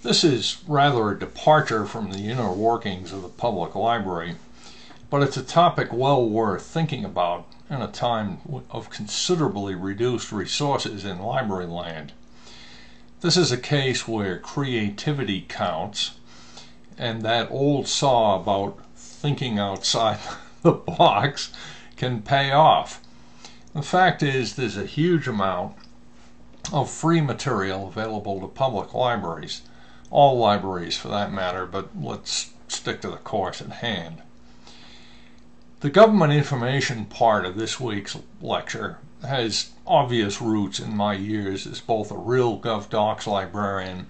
This is rather a departure from the inner workings of the public library, but it's a topic well worth thinking about in a time of considerably reduced resources in library land. This is a case where creativity counts, and that old saw about thinking outside the box can pay off. The fact is, there's a huge amount of free material available to public libraries, all libraries for that matter, but let's stick to the course at hand. The government information part of this week's lecture has obvious roots in my years as both a real GovDocs librarian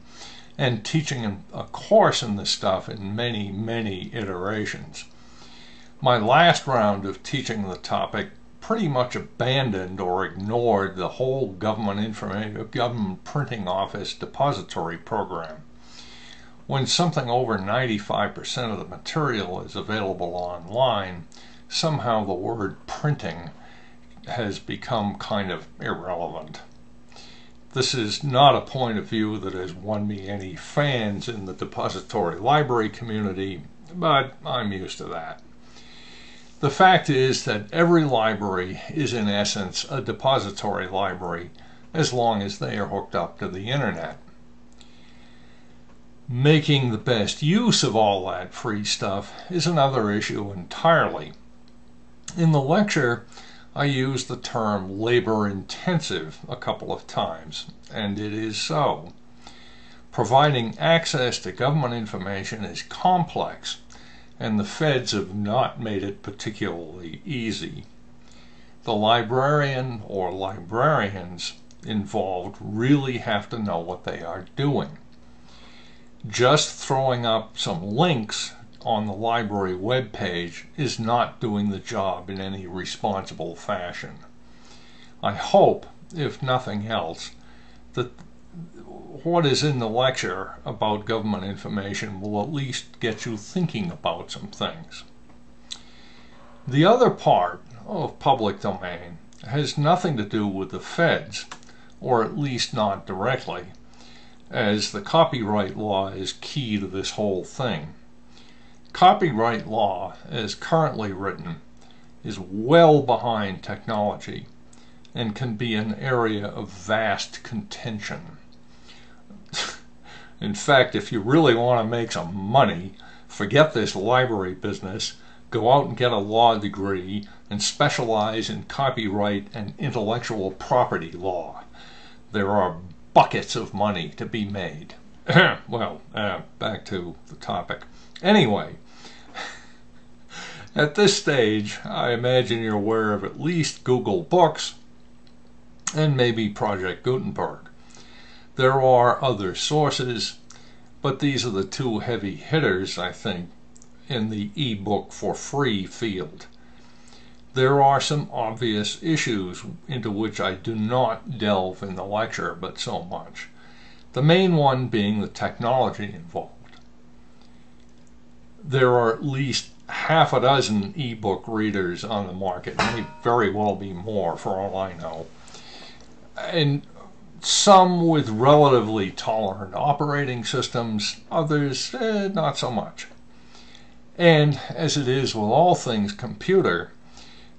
and teaching a course in this stuff in many, many iterations. My last round of teaching the topic pretty much abandoned or ignored the whole government printing office depository program. When something over 95% of the material is available online, somehow the word printing has become kind of irrelevant. This is not a point of view that has won me any fans in the depository library community, but I'm used to that. The fact is that every library is in essence a depository library as long as they are hooked up to the internet. Making the best use of all that free stuff is another issue entirely. In the lecture, I used the term labor-intensive a couple of times, and it is so. Providing access to government information is complex, and the feds have not made it particularly easy. The librarian or librarians involved really have to know what they are doing. Just throwing up some links on the library webpage is not doing the job in any responsible fashion. I hope, if nothing else, that what is in the lecture about government information will at least get you thinking about some things. The other part of public domain has nothing to do with the feds, or at least not directly, as the copyright law is key to this whole thing. Copyright law, as currently written, is well behind technology and can be an area of vast contention. In fact, if you really want to make some money, forget this library business, go out and get a law degree and specialize in copyright and intellectual property law. There are buckets of money to be made. Well, back to the topic. Anyway, at this stage, I imagine you're aware of at least Google Books and maybe Project Gutenberg. There are other sources, but these are the two heavy hitters, I think, in the e-book for free field. There are some obvious issues into which I do not delve in the lecture, but so much. The main one being the technology involved. There are at least half a dozen e-book readers on the market, may very well be more for all I know, and some with relatively tolerant operating systems, others not so much. And as it is with all things computer,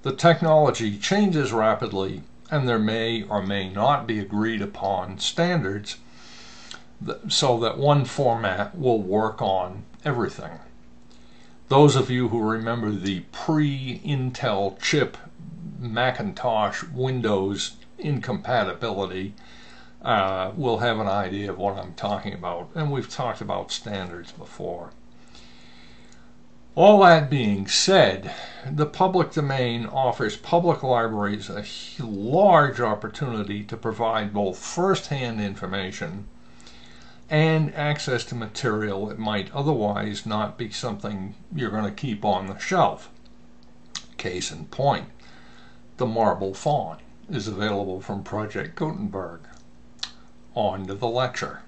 the technology changes rapidly, and there may or may not be agreed upon standards so that one format will work on everything. Those of you who remember the pre-Intel chip Macintosh Windows incompatibility will have an idea of what I'm talking about, and we've talked about standards before. All that being said, the public domain offers public libraries a large opportunity to provide both first-hand information and access to material that might otherwise not be something you're going to keep on the shelf. Case in point, the marble fawn is available from Project Gutenberg. On to the lecture.